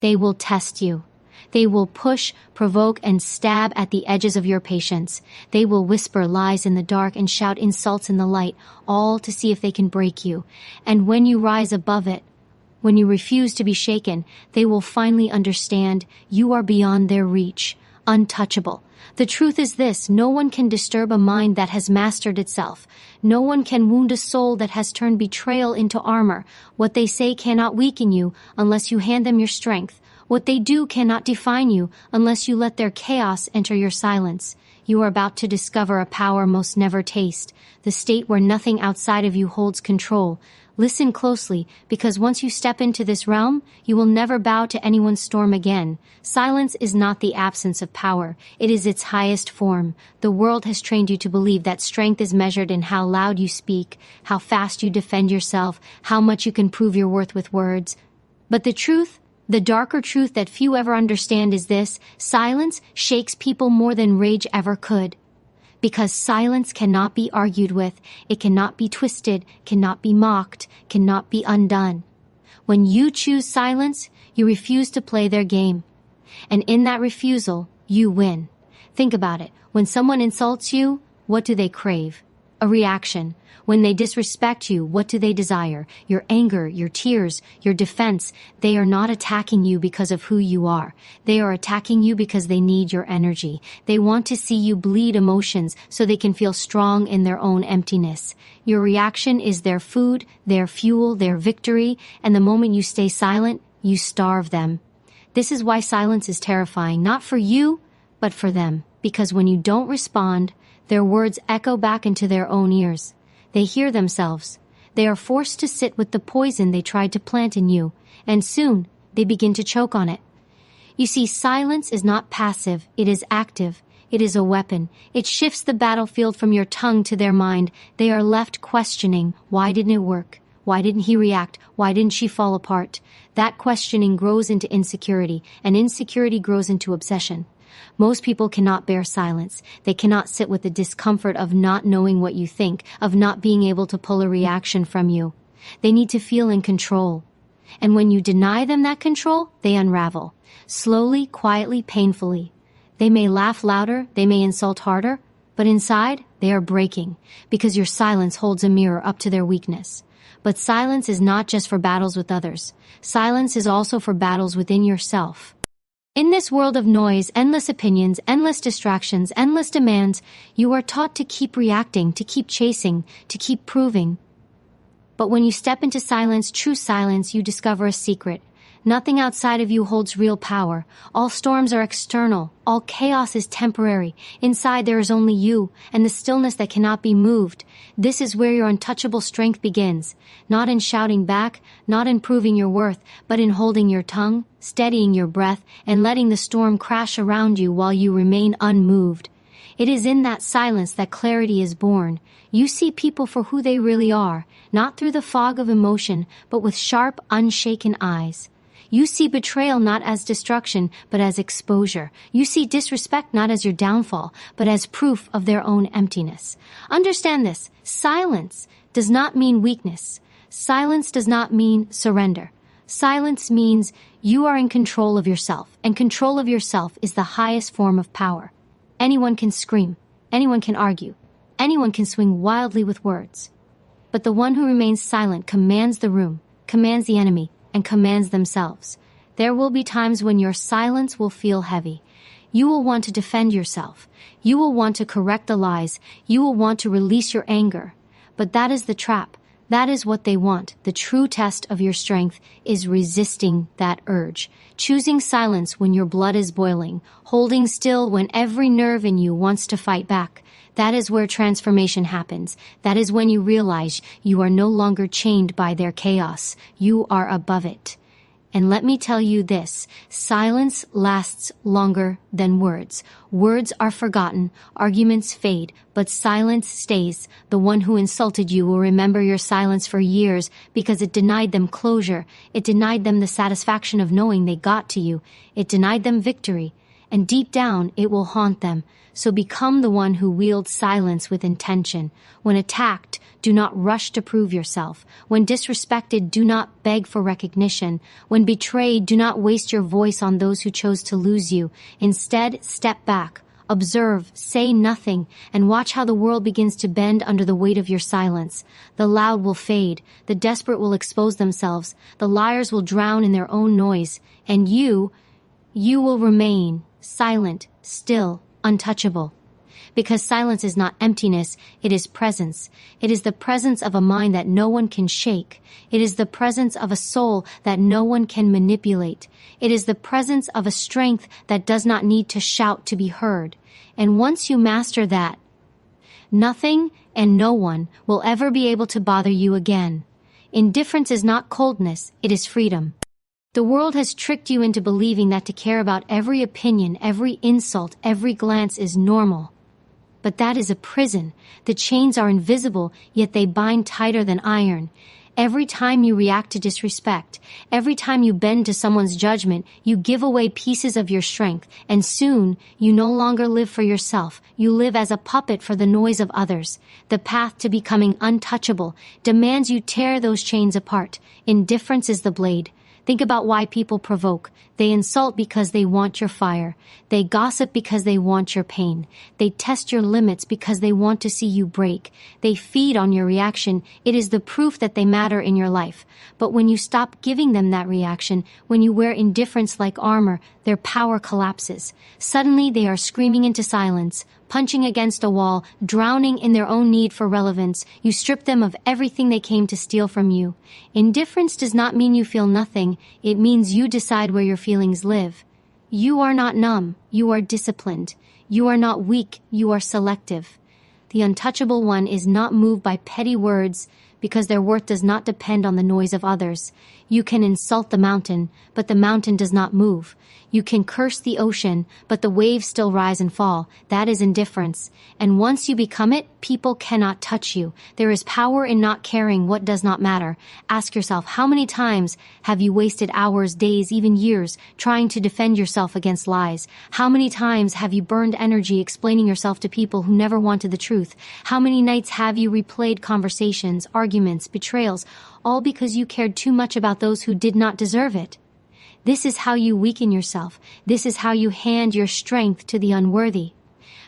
They will test you. They will push, provoke, and stab at the edges of your patience. They will whisper lies in the dark and shout insults in the light, all to see if they can break you. And when you rise above it, when you refuse to be shaken, they will finally understand you are beyond their reach, untouchable. The truth is this: no one can disturb a mind that has mastered itself. No one can wound a soul that has turned betrayal into armor. What they say cannot weaken you unless you hand them your strength. What they do cannot define you unless you let their chaos enter your silence. You are about to discover a power most never taste, the state where nothing outside of you holds control. Listen closely, because once you step into this realm, you will never bow to anyone's storm again. Silence is not the absence of power. It is its highest form. The world has trained you to believe that strength is measured in how loud you speak, how fast you defend yourself, how much you can prove your worth with words. But the truth, the darker truth that few ever understand is this: silence shakes people more than rage ever could. Because silence cannot be argued with, it cannot be twisted, cannot be mocked, cannot be undone. When you choose silence, you refuse to play their game. And in that refusal, you win. Think about it. When someone insults you, what do they crave? A reaction. When they disrespect you, what do they desire? Your anger, your tears, your defense. They are not attacking you because of who you are. They are attacking you because they need your energy. They want to see you bleed emotions so they can feel strong in their own emptiness. Your reaction is their food, their fuel, their victory, and the moment you stay silent, you starve them. This is why silence is terrifying, not for you, but for them. Because when you don't respond, their words echo back into their own ears. They hear themselves. They are forced to sit with the poison they tried to plant in you, and soon they begin to choke on it. You see, silence is not passive, it is active. It is a weapon. It shifts the battlefield from your tongue to their mind. They are left questioning, why didn't it work? Why didn't he react? Why didn't she fall apart? That questioning grows into insecurity, and insecurity grows into obsession. Most people cannot bear silence. They cannot sit with the discomfort of not knowing what you think, of not being able to pull a reaction from you. They need to feel in control. And when you deny them that control, they unravel. Slowly, quietly, painfully. They may laugh louder, they may insult harder, but inside, they are breaking, because your silence holds a mirror up to their weakness. But silence is not just for battles with others. Silence is also for battles within yourself. In this world of noise, endless opinions, endless distractions, endless demands, you are taught to keep reacting, to keep chasing, to keep proving. But when you step into silence, true silence, you discover a secret. Nothing outside of you holds real power. All storms are external. All chaos is temporary. Inside there is only you, and the stillness that cannot be moved. This is where your untouchable strength begins. Not in shouting back, not in proving your worth, but in holding your tongue, steadying your breath, and letting the storm crash around you while you remain unmoved. It is in that silence that clarity is born. You see people for who they really are, not through the fog of emotion, but with sharp, unshaken eyes. You see betrayal not as destruction, but as exposure. You see disrespect not as your downfall, but as proof of their own emptiness. Understand this. Silence does not mean weakness. Silence does not mean surrender. Silence means you are in control of yourself, and control of yourself is the highest form of power. Anyone can scream. Anyone can argue. Anyone can swing wildly with words. But the one who remains silent commands the room, commands the enemy, and commands themselves. There will be times when your silence will feel heavy. You will want to defend yourself. You will want to correct the lies. You will want to release your anger. But that is the trap. That is what they want. The true test of your strength is resisting that urge. Choosing silence when your blood is boiling. Holding still when every nerve in you wants to fight back. That is where transformation happens. That is when you realize you are no longer chained by their chaos. You are above it. And let me tell you this, silence lasts longer than words. Words are forgotten, arguments fade, but silence stays. The one who insulted you will remember your silence for years because it denied them closure. It denied them the satisfaction of knowing they got to you. It denied them victory. and deep down it will haunt them. So become the one who wields silence with intention. When attacked, do not rush to prove yourself. When disrespected, do not beg for recognition. When betrayed, do not waste your voice on those who chose to lose you. Instead, step back. Observe, say nothing, and watch how the world begins to bend under the weight of your silence. The loud will fade, the desperate will expose themselves, the liars will drown in their own noise, and you will remain silent, still, untouchable. Because silence is not emptiness, it is presence. It is the presence of a mind that no one can shake. It is the presence of a soul that no one can manipulate. It is the presence of a strength that does not need to shout to be heard. And once you master that, nothing and no one will ever be able to bother you again. Indifference is not coldness, it is freedom. The world has tricked you into believing that to care about every opinion, every insult, every glance is normal. But that is a prison. The chains are invisible, yet they bind tighter than iron. Every time you react to disrespect, every time you bend to someone's judgment, you give away pieces of your strength, and soon you no longer live for yourself. You live as a puppet for the noise of others. The path to becoming untouchable demands you tear those chains apart. Indifference is the blade. Think about why people provoke. They insult because they want your fire. They gossip because they want your pain. They test your limits because they want to see you break. They feed on your reaction. It is the proof that they matter in your life. But when you stop giving them that reaction, when you wear indifference like armor, their power collapses. Suddenly they are screaming into silence, punching against a wall, drowning in their own need for relevance. You strip them of everything they came to steal from you. Indifference does not mean you feel nothing. It means you decide where your feelings live. You are not numb. You are disciplined. You are not weak. You are selective. The untouchable one is not moved by petty words because their worth does not depend on the noise of others. You can insult the mountain, but the mountain does not move. You can curse the ocean, but the waves still rise and fall. That is indifference. And once you become it, people cannot touch you. There is power in not caring what does not matter. Ask yourself, how many times have you wasted hours, days, even years trying to defend yourself against lies? How many times have you burned energy explaining yourself to people who never wanted the truth? How many nights have you replayed conversations, arguments, betrayals, all because you cared too much about those who did not deserve it? This is how you weaken yourself. This is how you hand your strength to the unworthy.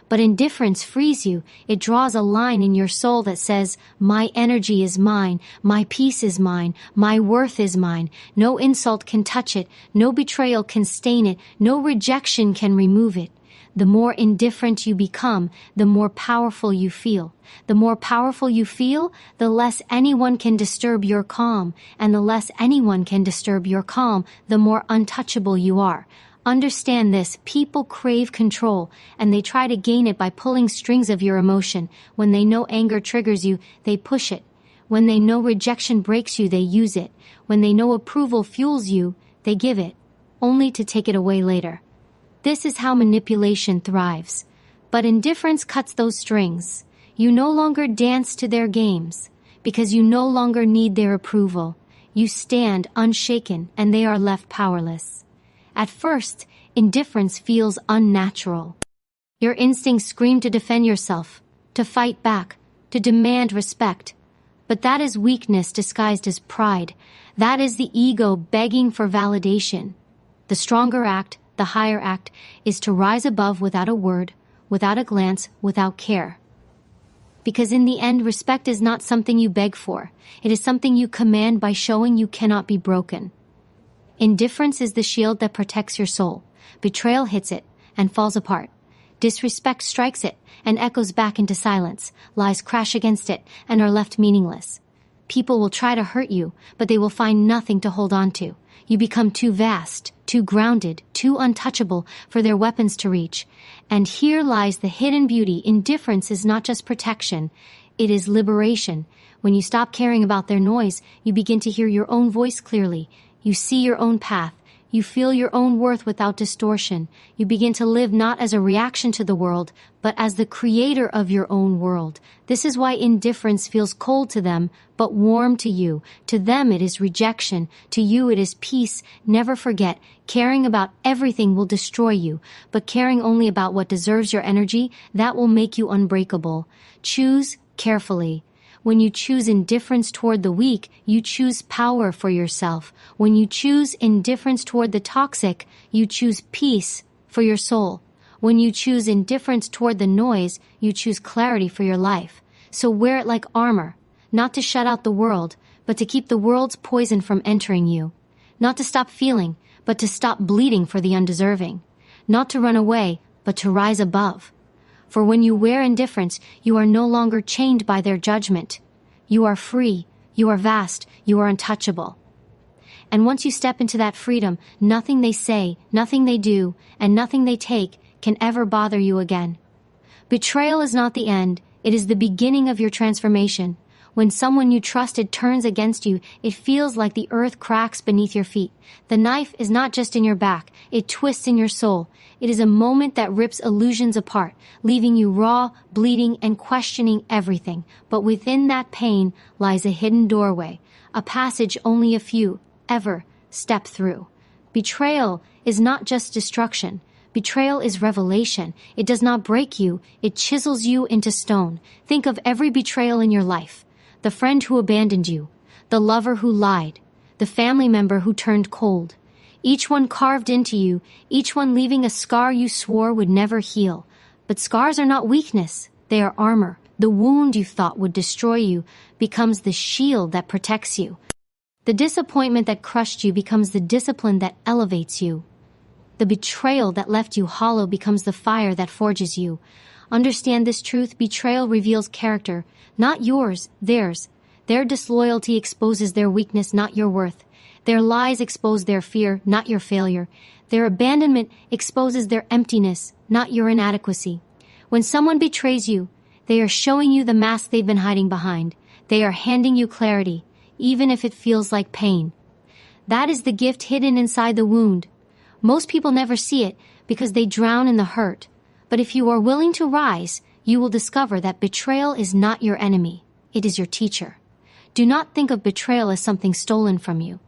But indifference frees you. It draws a line in your soul that says, my energy is mine, my peace is mine, my worth is mine. No insult can touch it, no betrayal can stain it, no rejection can remove it. The more indifferent you become, the more powerful you feel. The more powerful you feel, the less anyone can disturb your calm, and the less anyone can disturb your calm, the more untouchable you are. Understand this, people crave control, and they try to gain it by pulling strings of your emotion. When they know anger triggers you, they push it. When they know rejection breaks you, they use it. When they know approval fuels you, they give it, only to take it away later. This is how manipulation thrives. But indifference cuts those strings. You no longer dance to their games, because you no longer need their approval. You stand unshaken, and they are left powerless. At first, indifference feels unnatural. Your instincts scream to defend yourself, to fight back, to demand respect. But that is weakness disguised as pride. That is the ego begging for validation. The stronger act, the higher act, is to rise above without a word, without a glance, without care. Because in the end, respect is not something you beg for. It is something you command by showing you cannot be broken. Indifference is the shield that protects your soul. Betrayal hits it and falls apart. Disrespect strikes it and echoes back into silence. Lies crash against it and are left meaningless. People will try to hurt you, but they will find nothing to hold on to. You become too vast, too grounded, too untouchable for their weapons to reach. And here lies the hidden beauty. Indifference is not just protection, it is liberation. When you stop caring about their noise, you begin to hear your own voice clearly. You see your own path. You feel your own worth without distortion. You begin to live not as a reaction to the world, but as the creator of your own world. This is why indifference feels cold to them, but warm to you. To them it is rejection. To you it is peace. Never forget, caring about everything will destroy you, but caring only about what deserves your energy, that will make you unbreakable. Choose carefully. When you choose indifference toward the weak, you choose power for yourself. When you choose indifference toward the toxic, you choose peace for your soul. When you choose indifference toward the noise, you choose clarity for your life. So wear it like armor, not to shut out the world, but to keep the world's poison from entering you. Not to stop feeling, but to stop bleeding for the undeserving. Not to run away, but to rise above. For when you wear indifference, you are no longer chained by their judgment. You are free, you are vast, you are untouchable. And once you step into that freedom, nothing they say, nothing they do, and nothing they take can ever bother you again. Betrayal is not the end, it is the beginning of your transformation. When someone you trusted turns against you, it feels like the earth cracks beneath your feet. The knife is not just in your back, it twists in your soul. It is a moment that rips illusions apart, leaving you raw, bleeding, and questioning everything. But within that pain lies a hidden doorway, a passage only a few ever step through. Betrayal is not just destruction. Betrayal is revelation. It does not break you, it chisels you into stone. Think of every betrayal in your life. The friend who abandoned you, the lover who lied, the family member who turned cold. Each one carved into you, each one leaving a scar you swore would never heal. But scars are not weakness, they are armor. The wound you thought would destroy you becomes the shield that protects you. The disappointment that crushed you becomes the discipline that elevates you. The betrayal that left you hollow becomes the fire that forges you. Understand this truth: betrayal reveals character, not yours, theirs. Their disloyalty exposes their weakness, not your worth. Their lies expose their fear, not your failure. Their abandonment exposes their emptiness, not your inadequacy. When someone betrays you, they are showing you the mask they've been hiding behind. They are handing you clarity, even if it feels like pain. That is the gift hidden inside the wound. Most people never see it because they drown in the hurt. But if you are willing to rise, you will discover that betrayal is not your enemy. It is your teacher. Do not think of betrayal as something stolen from you.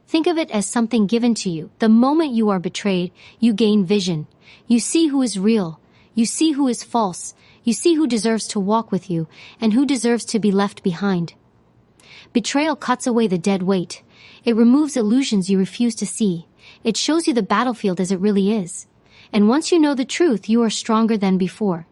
Think of it as something given to you. The moment you are betrayed, you gain vision. You see who is real. You see who is false. You see who deserves to walk with you and who deserves to be left behind. Betrayal cuts away the dead weight. It removes illusions you refuse to see. It shows you the battlefield as it really is. And once you know the truth, you are stronger than before.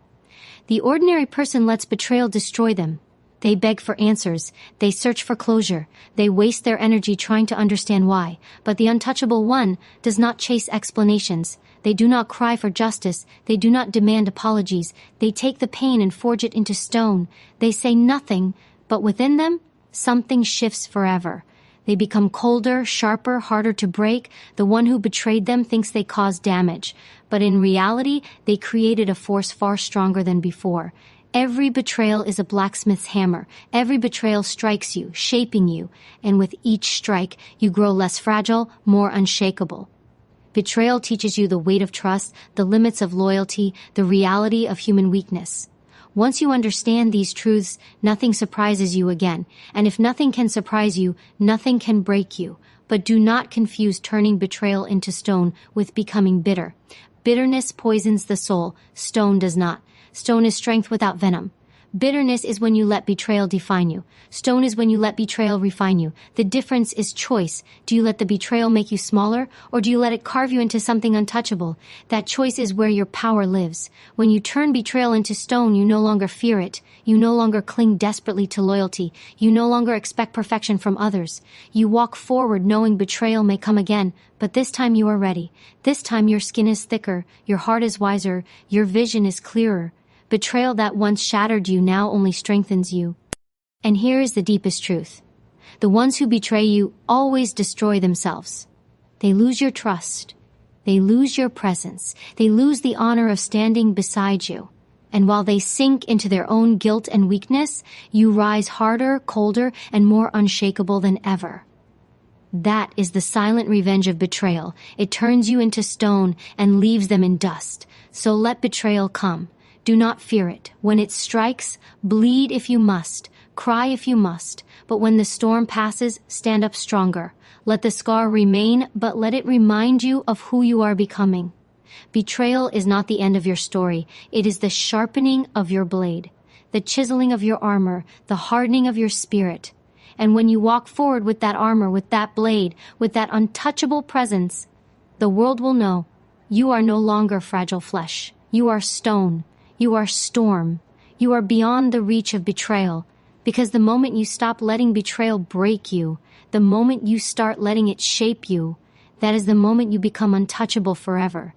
The ordinary person lets betrayal destroy them. They beg for answers. They search for closure. They waste their energy trying to understand why. But the untouchable one does not chase explanations. They do not cry for justice. They do not demand apologies. They take the pain and forge it into stone. They say nothing, but within them, something shifts forever. They become colder, sharper, harder to break. The one who betrayed them thinks they caused damage, but in reality, they created a force far stronger than before. Every betrayal is a blacksmith's hammer. Every betrayal strikes you, shaping you, and with each strike, you grow less fragile, more unshakable. Betrayal teaches you the weight of trust, the limits of loyalty, the reality of human weakness. Once you understand these truths, nothing surprises you again. And if nothing can surprise you, nothing can break you. But do not confuse turning betrayal into stone with becoming bitter. Bitterness poisons the soul. Stone does not. Stone is strength without venom. Bitterness is when you let betrayal define you. Stone is when you let betrayal refine you. The difference is choice. Do you let the betrayal make you smaller, or do you let it carve you into something untouchable? That choice is where your power lives. When you turn betrayal into stone, you no longer fear it. You no longer cling desperately to loyalty. You no longer expect perfection from others. You walk forward knowing betrayal may come again, but this time you are ready. This time your skin is thicker, your heart is wiser, your vision is clearer. Betrayal that once shattered you now only strengthens you. And here is the deepest truth. The ones who betray you always destroy themselves. They lose your trust. They lose your presence. They lose the honor of standing beside you. And while they sink into their own guilt and weakness, you rise harder, colder, and more unshakable than ever. That is the silent revenge of betrayal. It turns you into stone and leaves them in dust. So let betrayal come. Do not fear it. When it strikes, bleed if you must, cry if you must. But when the storm passes, stand up stronger. Let the scar remain, but let it remind you of who you are becoming. Betrayal is not the end of your story. It is the sharpening of your blade, the chiseling of your armor, the hardening of your spirit. And when you walk forward with that armor, with that blade, with that untouchable presence, the world will know you are no longer fragile flesh. You are stone. You are storm. You are beyond the reach of betrayal. Because the moment you stop letting betrayal break you, the moment you start letting it shape you, that is the moment you become untouchable forever.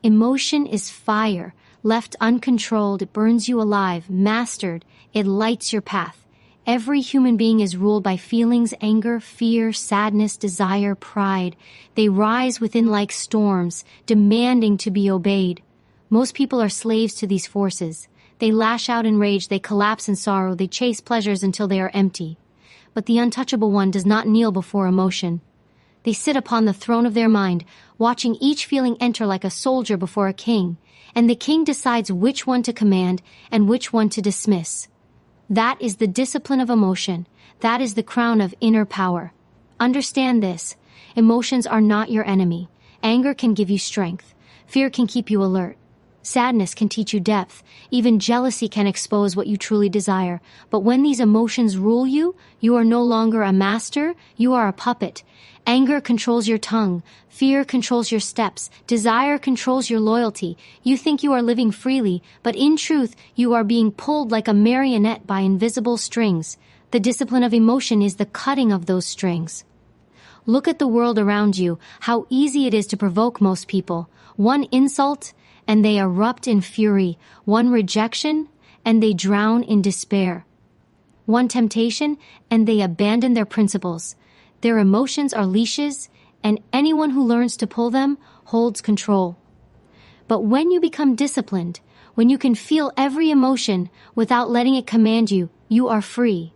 Emotion is fire. Left uncontrolled, it burns you alive. Mastered, it lights your path. Every human being is ruled by feelings, anger, fear, sadness, desire, pride. They rise within like storms, demanding to be obeyed. Most people are slaves to these forces. They lash out in rage, they collapse in sorrow, they chase pleasures until they are empty. But the untouchable one does not kneel before emotion. They sit upon the throne of their mind, watching each feeling enter like a soldier before a king, and the king decides which one to command and which one to dismiss. That is the discipline of emotion. That is the crown of inner power. Understand this. Emotions are not your enemy. Anger can give you strength. Fear can keep you alert. Sadness can teach you depth. Even jealousy can expose what you truly desire. But when these emotions rule you, you are no longer a master, you are a puppet. Anger controls your tongue. Fear controls your steps. Desire controls your loyalty. You think you are living freely, but in truth, you are being pulled like a marionette by invisible strings. The discipline of emotion is the cutting of those strings. Look at the world around you, how easy it is to provoke most people. One insult, and they erupt in fury. One rejection, and they drown in despair. One temptation, and they abandon their principles. Their emotions are leashes, and anyone who learns to pull them holds control. But when you become disciplined, when you can feel every emotion without letting it command you, you are free.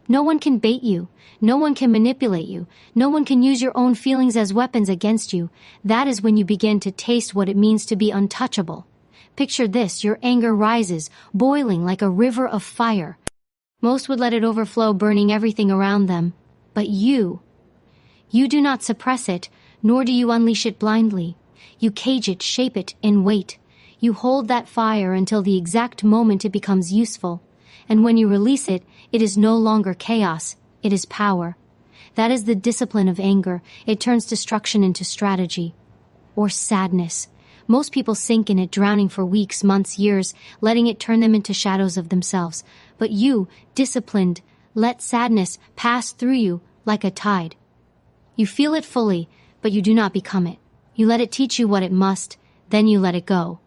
No one can bait you. No one can manipulate you. No one can use your own feelings as weapons against you. That is when you begin to taste what it means to be untouchable. Picture this, your anger rises, boiling like a river of fire. Most would let it overflow, burning everything around them. But you do not suppress it, nor do you unleash it blindly. You cage it, shape it, and wait. You hold that fire until the exact moment it becomes useful. And when you release it, it is no longer chaos, it is power. That is the discipline of anger. It turns destruction into strategy. Or sadness. Most people sink in it, drowning for weeks, months, years, letting it turn them into shadows of themselves. But you, disciplined, let sadness pass through you like a tide. You feel it fully, but you do not become it. You let it teach you what it must, then you let it go.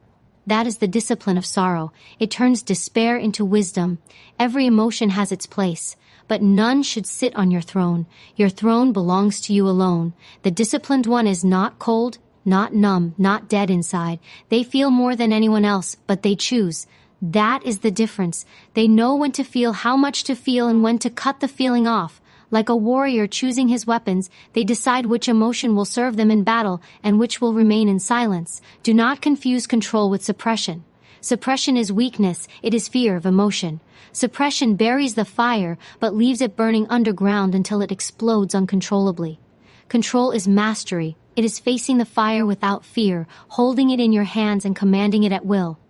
That is the discipline of sorrow. It turns despair into wisdom. Every emotion has its place, but none should sit on your throne. Your throne belongs to you alone. The disciplined one is not cold, not numb, not dead inside. They feel more than anyone else, but they choose. That is the difference. They know when to feel, how much to feel, and when to cut the feeling off. Like a warrior choosing his weapons, they decide which emotion will serve them in battle and which will remain in silence. Do not confuse control with suppression. Suppression is weakness, it is fear of emotion. Suppression buries the fire, but leaves it burning underground until it explodes uncontrollably. Control is mastery. It is facing the fire without fear, holding it in your hands and commanding it at will.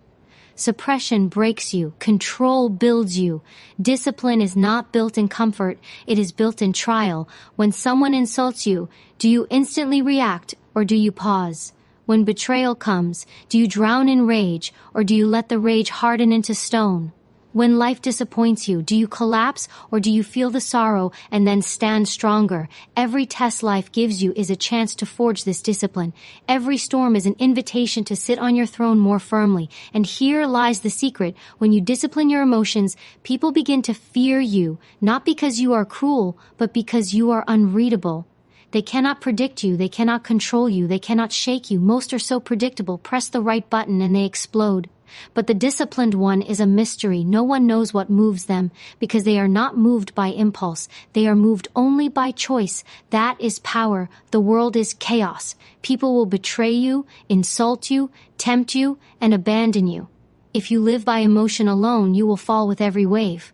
Suppression breaks you. Control builds you. Discipline is not built in comfort. It is built in trial. When someone insults you, do you instantly react or do you pause? When betrayal comes, do you drown in rage or do you let the rage harden into stone? When life disappoints you, do you collapse or do you feel the sorrow and then stand stronger? Every test life gives you is a chance to forge this discipline. Every storm is an invitation to sit on your throne more firmly. And here lies the secret. When you discipline your emotions, people begin to fear you, not because you are cruel, but because you are unreadable. They cannot predict you, they cannot control you, they cannot shake you. Most are so predictable. Press the right button and they explode. But the disciplined one is a mystery. No one knows what moves them, because they are not moved by impulse. They are moved only by choice. That is power. The world is chaos. People will betray you, insult you, tempt you, and abandon you. If you live by emotion alone, you will fall with every wave.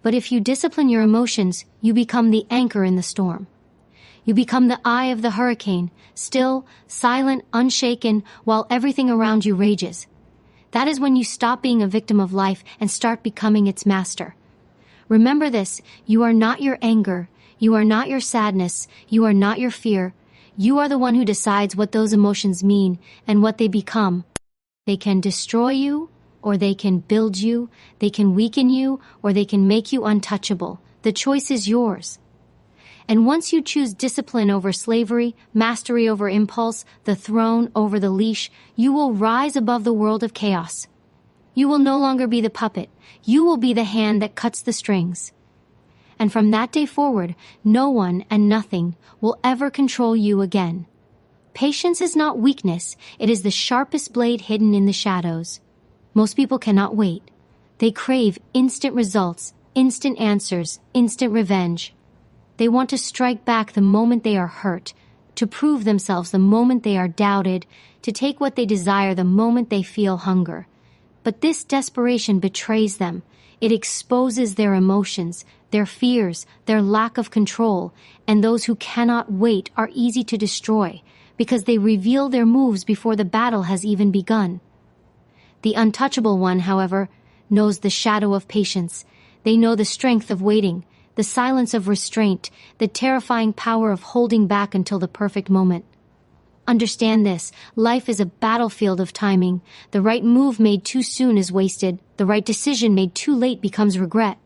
But if you discipline your emotions, you become the anchor in the storm. You become the eye of the hurricane, still, silent, unshaken, while everything around you rages. That is when you stop being a victim of life and start becoming its master. Remember this: you are not your anger, you are not your sadness, you are not your fear. You are the one who decides what those emotions mean and what they become. They can destroy you, or they can build you. They can weaken you, or they can make you untouchable. The choice is yours. And once you choose discipline over slavery, mastery over impulse, the throne over the leash, you will rise above the world of chaos. You will no longer be the puppet. You will be the hand that cuts the strings. And from that day forward, no one and nothing will ever control you again. Patience is not weakness. It is the sharpest blade hidden in the shadows. Most people cannot wait. They crave instant results, instant answers, instant revenge. They want to strike back the moment they are hurt, to prove themselves the moment they are doubted, to take what they desire the moment they feel hunger. But this desperation betrays them. It exposes their emotions, their fears, their lack of control, and those who cannot wait are easy to destroy, because they reveal their moves before the battle has even begun. The untouchable one, however, knows the shadow of patience. They know the strength of waiting, the silence of restraint, the terrifying power of holding back until the perfect moment. Understand this: life is a battlefield of timing. The right move made too soon is wasted. The right decision made too late becomes regret.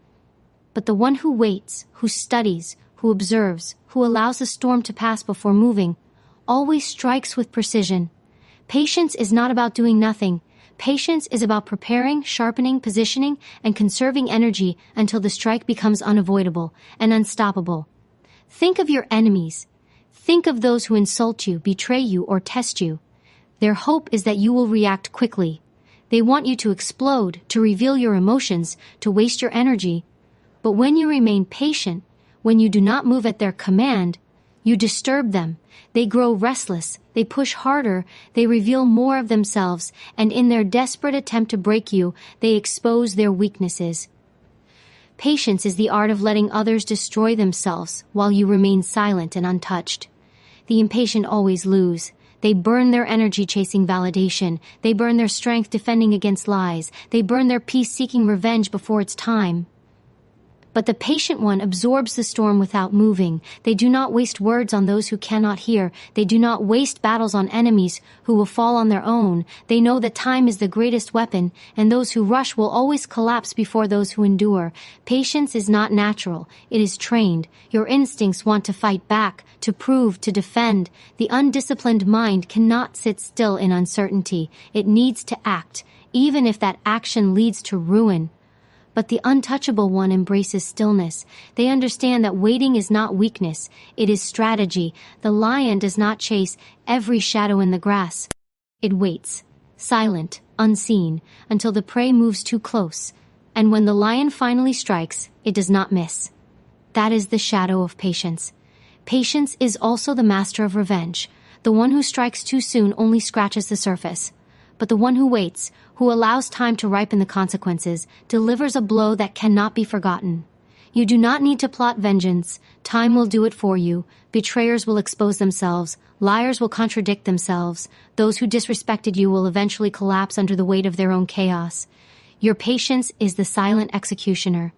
But the one who waits, who studies, who observes, who allows the storm to pass before moving, always strikes with precision. Patience is not about doing nothing. Patience is about preparing, sharpening, positioning, and conserving energy until the strike becomes unavoidable and unstoppable. Think of your enemies. Think of those who insult you, betray you, or test you. Their hope is that you will react quickly. They want you to explode, to reveal your emotions, to waste your energy. But when you remain patient, when you do not move at their command, you disturb them. They grow restless, they push harder, they reveal more of themselves, and in their desperate attempt to break you, they expose their weaknesses. Patience is the art of letting others destroy themselves while you remain silent and untouched. The impatient always lose. They burn their energy chasing validation. They burn their strength defending against lies. They burn their peace seeking revenge before it's time. But the patient one absorbs the storm without moving. They do not waste words on those who cannot hear. They do not waste battles on enemies who will fall on their own. They know that time is the greatest weapon, and those who rush will always collapse before those who endure. Patience is not natural. It is trained. Your instincts want to fight back, to prove, to defend. The undisciplined mind cannot sit still in uncertainty. It needs to act, even if that action leads to ruin. But the untouchable one embraces stillness. They understand that waiting is not weakness, it is strategy. The lion does not chase every shadow in the grass. It waits, silent, unseen, until the prey moves too close. And when the lion finally strikes, it does not miss. That is the shadow of patience. Patience is also the master of revenge. The one who strikes too soon only scratches the surface. But the one who waits, who allows time to ripen the consequences, delivers a blow that cannot be forgotten. You do not need to plot vengeance. Time will do it for you. Betrayers will expose themselves. Liars will contradict themselves. Those who disrespected you will eventually collapse under the weight of their own chaos. Your patience is the silent executioner.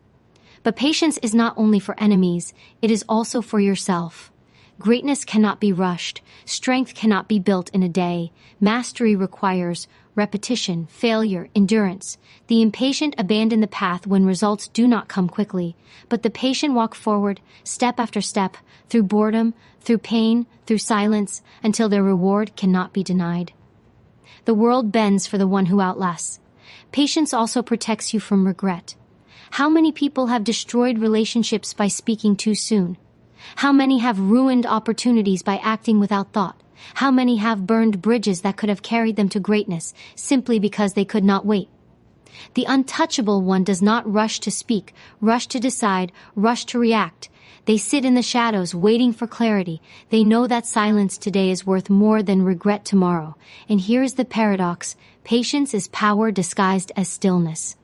But patience is not only for enemies, it is also for yourself. Greatness cannot be rushed. Strength cannot be built in a day. Mastery requires repetition, failure, endurance. The impatient abandon the path when results do not come quickly, but the patient walk forward, step after step, through boredom, through pain, through silence, until their reward cannot be denied. The world bends for the one who outlasts. Patience also protects you from regret. How many people have destroyed relationships by speaking too soon? How many have ruined opportunities by acting without thought? How many have burned bridges that could have carried them to greatness simply because they could not wait? The untouchable one does not rush to speak, rush to decide, rush to react. They sit in the shadows, waiting for clarity. They know that silence today is worth more than regret tomorrow. And here is the paradox. Patience is power disguised as stillness.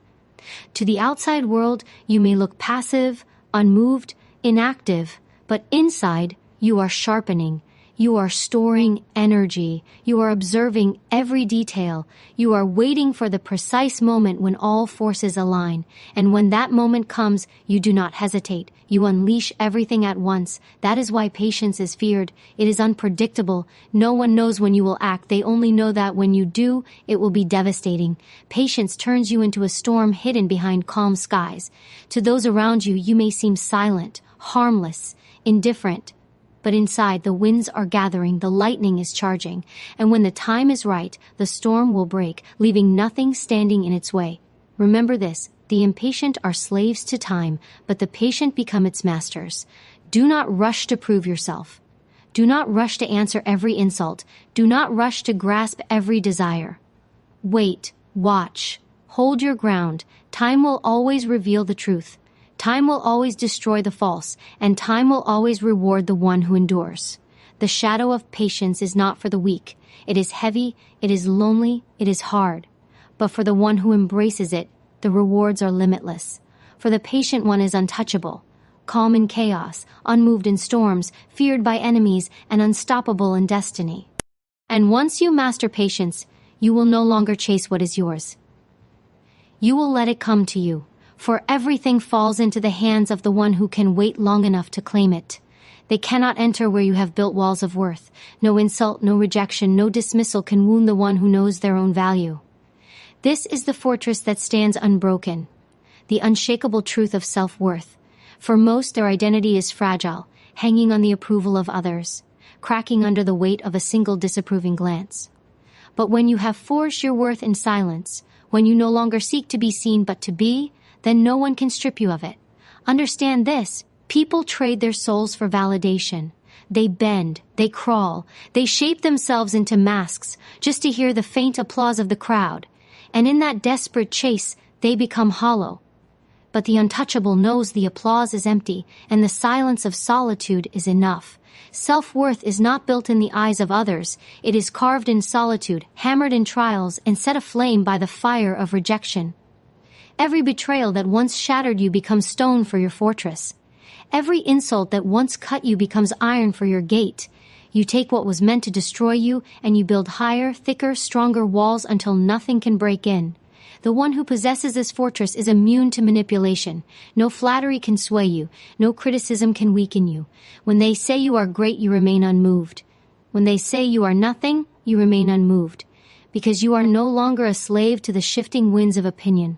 To the outside world, you may look passive, unmoved, inactive, but inside, you are sharpening. You are storing energy. You are observing every detail. You are waiting for the precise moment when all forces align. And when that moment comes, you do not hesitate. You unleash everything at once. That is why patience is feared. It is unpredictable. No one knows when you will act. They only know that when you do, it will be devastating. Patience turns you into a storm hidden behind calm skies. To those around you, you may seem silent, harmless, indifferent. But inside, the winds are gathering, the lightning is charging, and when the time is right, the storm will break, leaving nothing standing in its way. Remember this, the impatient are slaves to time, but the patient become its masters. Do not rush to prove yourself. Do not rush to answer every insult. Do not rush to grasp every desire. Wait, watch, hold your ground. Time will always reveal the truth. Time will always destroy the false, and time will always reward the one who endures. The shadow of patience is not for the weak. It is heavy, it is lonely, it is hard. But for the one who embraces it, the rewards are limitless. For the patient one is untouchable, calm in chaos, unmoved in storms, feared by enemies, and unstoppable in destiny. And once you master patience, you will no longer chase what is yours. You will let it come to you. For everything falls into the hands of the one who can wait long enough to claim it. They cannot enter where you have built walls of worth. No insult, no rejection, no dismissal can wound the one who knows their own value. This is the fortress that stands unbroken, the unshakable truth of self-worth. For most, their identity is fragile, hanging on the approval of others, cracking under the weight of a single disapproving glance. But when you have forged your worth in silence, when you no longer seek to be seen but to be, then no one can strip you of it. Understand this, people trade their souls for validation. They bend, they crawl, they shape themselves into masks just to hear the faint applause of the crowd. And in that desperate chase, they become hollow. But the untouchable knows the applause is empty, and the silence of solitude is enough. Self-worth is not built in the eyes of others. It is carved in solitude, hammered in trials, and set aflame by the fire of rejection. Every betrayal that once shattered you becomes stone for your fortress. Every insult that once cut you becomes iron for your gate. You take what was meant to destroy you, and you build higher, thicker, stronger walls until nothing can break in. The one who possesses this fortress is immune to manipulation. No flattery can sway you. No criticism can weaken you. When they say you are great, you remain unmoved. When they say you are nothing, you remain unmoved. Because you are no longer a slave to the shifting winds of opinion.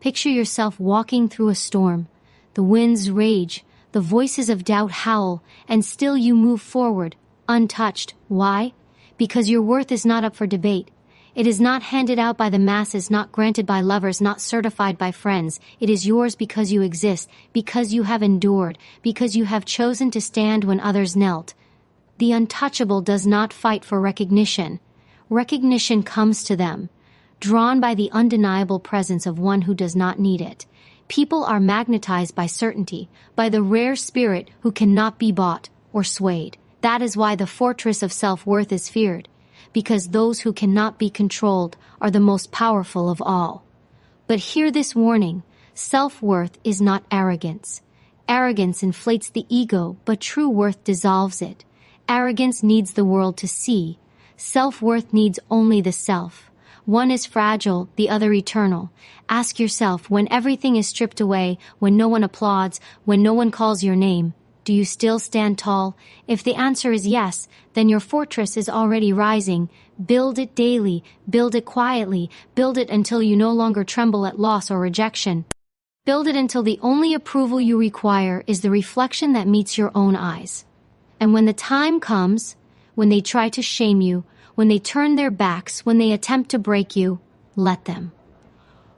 Picture yourself walking through a storm. The winds rage, the voices of doubt howl, and still you move forward, untouched. Why? Because your worth is not up for debate. It is not handed out by the masses, not granted by lovers, not certified by friends. It is yours because you exist, because you have endured, because you have chosen to stand when others knelt. The untouchable does not fight for recognition. Recognition comes to them, drawn by the undeniable presence of one who does not need it. People are magnetized by certainty, by the rare spirit who cannot be bought or swayed. That is why the fortress of self-worth is feared, because those who cannot be controlled are the most powerful of all. But hear this warning, self-worth is not arrogance. Arrogance inflates the ego, but true worth dissolves it. Arrogance needs the world to see. Self-worth needs only the self. One is fragile, the other eternal. Ask yourself, when everything is stripped away, when no one applauds, when no one calls your name, do you still stand tall? If the answer is yes, then your fortress is already rising. Build it daily, build it quietly, build it until you no longer tremble at loss or rejection. Build it until the only approval you require is the reflection that meets your own eyes. And when the time comes, when they try to shame you, when they turn their backs, when they attempt to break you, let them.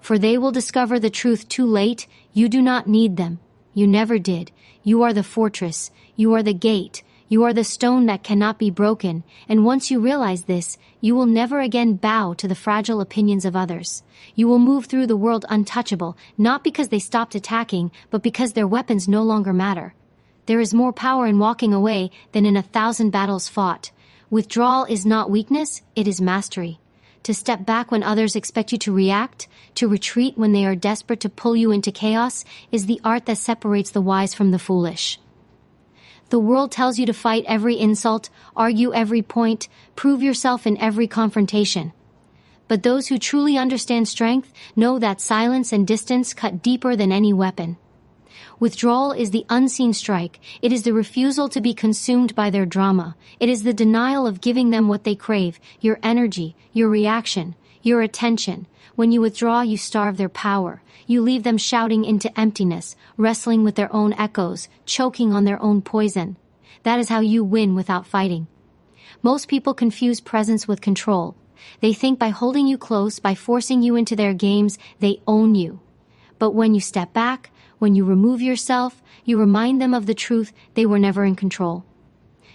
For they will discover the truth too late. You do not need them. You never did. You are the fortress. You are the gate. You are the stone that cannot be broken, and once you realize this, you will never again bow to the fragile opinions of others. You will move through the world untouchable, not because they stopped attacking, but because their weapons no longer matter. There is more power in walking away than in 1,000 battles fought. Withdrawal is not weakness, it is mastery. To step back when others expect you to react, to retreat when they are desperate to pull you into chaos, is the art that separates the wise from the foolish. The world tells you to fight every insult, argue every point, prove yourself in every confrontation. But those who truly understand strength know that silence and distance cut deeper than any weapon. Withdrawal is the unseen strike. It is the refusal to be consumed by their drama. It is the denial of giving them what they crave, your energy, your reaction, your attention. When you withdraw, you starve their power. You leave them shouting into emptiness, wrestling with their own echoes, choking on their own poison. That is how you win without fighting. Most people confuse presence with control. They think by holding you close, by forcing you into their games, they own you. But when you step back, when you remove yourself, you remind them of the truth: they were never in control.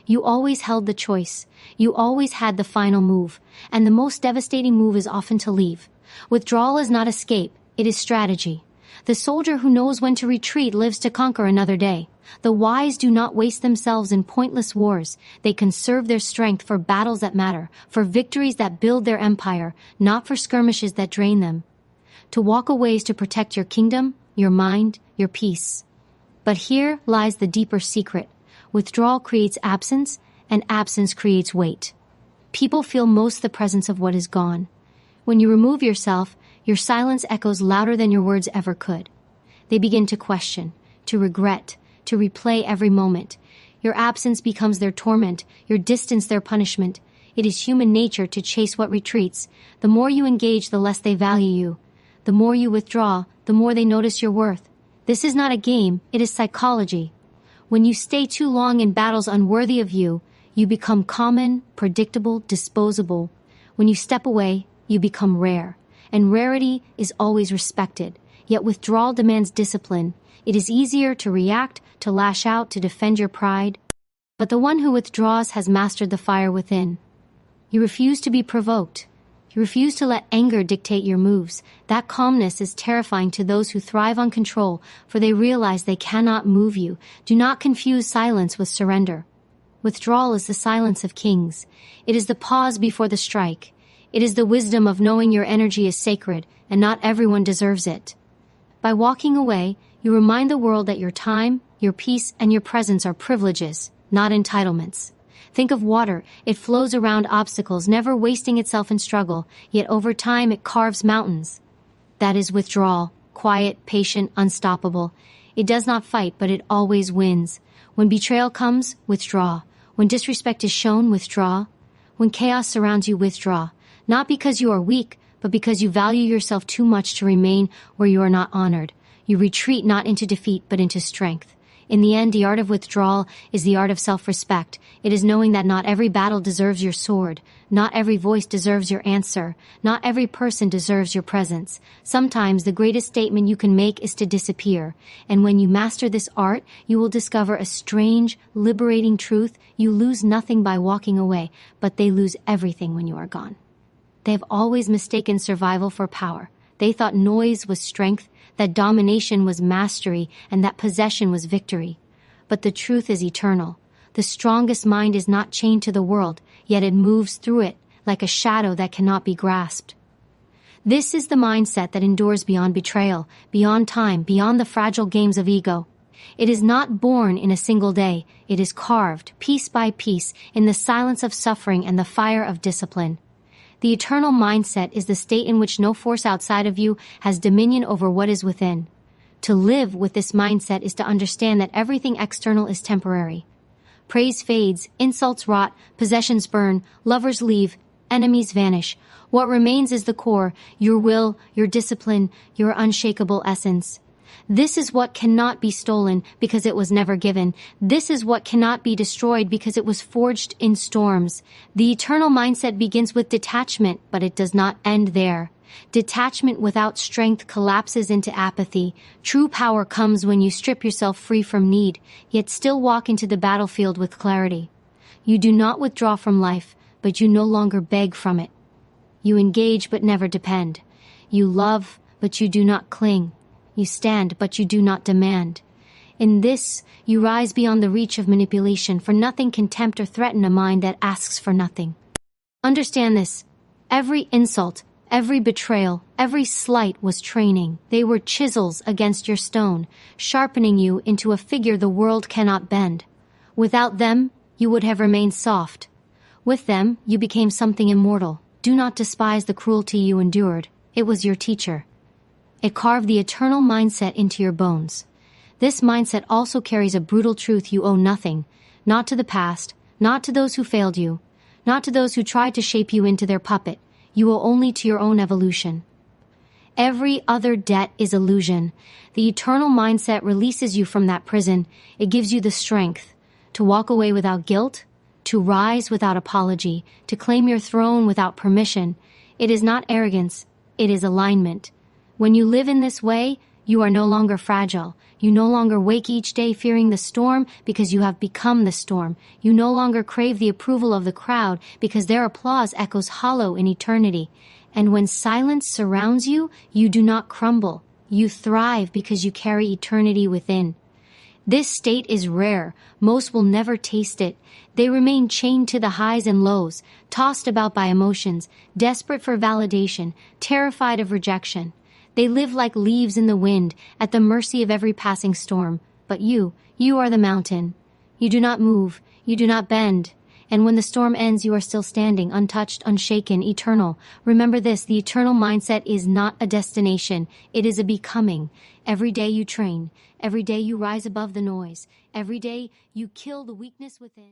You always held the choice. You always had the final move. And the most devastating move is often to leave. Withdrawal is not escape, it is strategy. The soldier who knows when to retreat lives to conquer another day. The wise do not waste themselves in pointless wars. They conserve their strength for battles that matter, for victories that build their empire, not for skirmishes that drain them. To walk away is to protect your kingdom, your mind, your peace. But here lies the deeper secret. Withdrawal creates absence, and absence creates weight. People feel most the presence of what is gone. When you remove yourself, your silence echoes louder than your words ever could. They begin to question, to regret, to replay every moment. Your absence becomes their torment, your distance their punishment. It is human nature to chase what retreats. The more you engage, the less they value you. The more you withdraw, the more they notice your worth. This is not a game, it is psychology. When you stay too long in battles unworthy of you, you become common, predictable, disposable. When you step away, you become rare. And rarity is always respected. Yet withdrawal demands discipline. It is easier to react, to lash out, to defend your pride. But the one who withdraws has mastered the fire within. You refuse to be provoked. You refuse to let anger dictate your moves. That calmness is terrifying to those who thrive on control, for they realize they cannot move you. Do not confuse silence with surrender. Withdrawal is the silence of kings. It is the pause before the strike. It is the wisdom of knowing your energy is sacred, and not everyone deserves it. By walking away, you remind the world that your time, your peace, and your presence are privileges, not entitlements. Think of water. It flows around obstacles, never wasting itself in struggle, yet over time it carves mountains. That is withdrawal, quiet, patient, unstoppable. It does not fight, but it always wins. When betrayal comes, withdraw. When disrespect is shown, withdraw. When chaos surrounds you, withdraw. Not because you are weak, but because you value yourself too much to remain where you are not honored. You retreat not into defeat, but into strength. In the end, the art of withdrawal is the art of self-respect. It is knowing that not every battle deserves your sword. Not every voice deserves your answer. Not every person deserves your presence. Sometimes the greatest statement you can make is to disappear. And when you master this art, you will discover a strange, liberating truth. You lose nothing by walking away, but they lose everything when you are gone. They have always mistaken survival for power. They thought noise was strength, that domination was mastery, and that possession was victory. But the truth is eternal. The strongest mind is not chained to the world, yet it moves through it like a shadow that cannot be grasped. This is the mindset that endures beyond betrayal, beyond time, beyond the fragile games of ego. It is not born in a single day. It is carved, piece by piece, in the silence of suffering and the fire of discipline. The eternal mindset is the state in which no force outside of you has dominion over what is within. To live with this mindset is to understand that everything external is temporary. Praise fades, insults rot, possessions burn, lovers leave, enemies vanish. What remains is the core, your will, your discipline, your unshakable essence. This is what cannot be stolen because it was never given. This is what cannot be destroyed because it was forged in storms. The eternal mindset begins with detachment, but it does not end there. Detachment without strength collapses into apathy. True power comes when you strip yourself free from need, yet still walk into the battlefield with clarity. You do not withdraw from life, but you no longer beg from it. You engage but never depend. You love, but you do not cling. You stand, but you do not demand. In this, you rise beyond the reach of manipulation, for nothing can tempt or threaten a mind that asks for nothing. Understand this. Every insult, every betrayal, every slight was training. They were chisels against your stone, sharpening you into a figure the world cannot bend. Without them, you would have remained soft. With them, you became something immortal. Do not despise the cruelty you endured. It was your teacher. It carved the eternal mindset into your bones. This mindset also carries a brutal truth: you owe nothing, not to the past, not to those who failed you, not to those who tried to shape you into their puppet. You owe only to your own evolution. Every other debt is illusion. The eternal mindset releases you from that prison. It gives you the strength to walk away without guilt, to rise without apology, to claim your throne without permission. It is not arrogance, it is alignment. When you live in this way, you are no longer fragile. You no longer wake each day fearing the storm because you have become the storm. You no longer crave the approval of the crowd because their applause echoes hollow in eternity. And when silence surrounds you, you do not crumble. You thrive because you carry eternity within. This state is rare. Most will never taste it. They remain chained to the highs and lows, tossed about by emotions, desperate for validation, terrified of rejection. They live like leaves in the wind, at the mercy of every passing storm. But you are the mountain. You do not move, you do not bend. And when the storm ends, you are still standing, untouched, unshaken, eternal. Remember this: the eternal mindset is not a destination, it is a becoming. Every day you train, every day you rise above the noise, every day you kill the weakness within.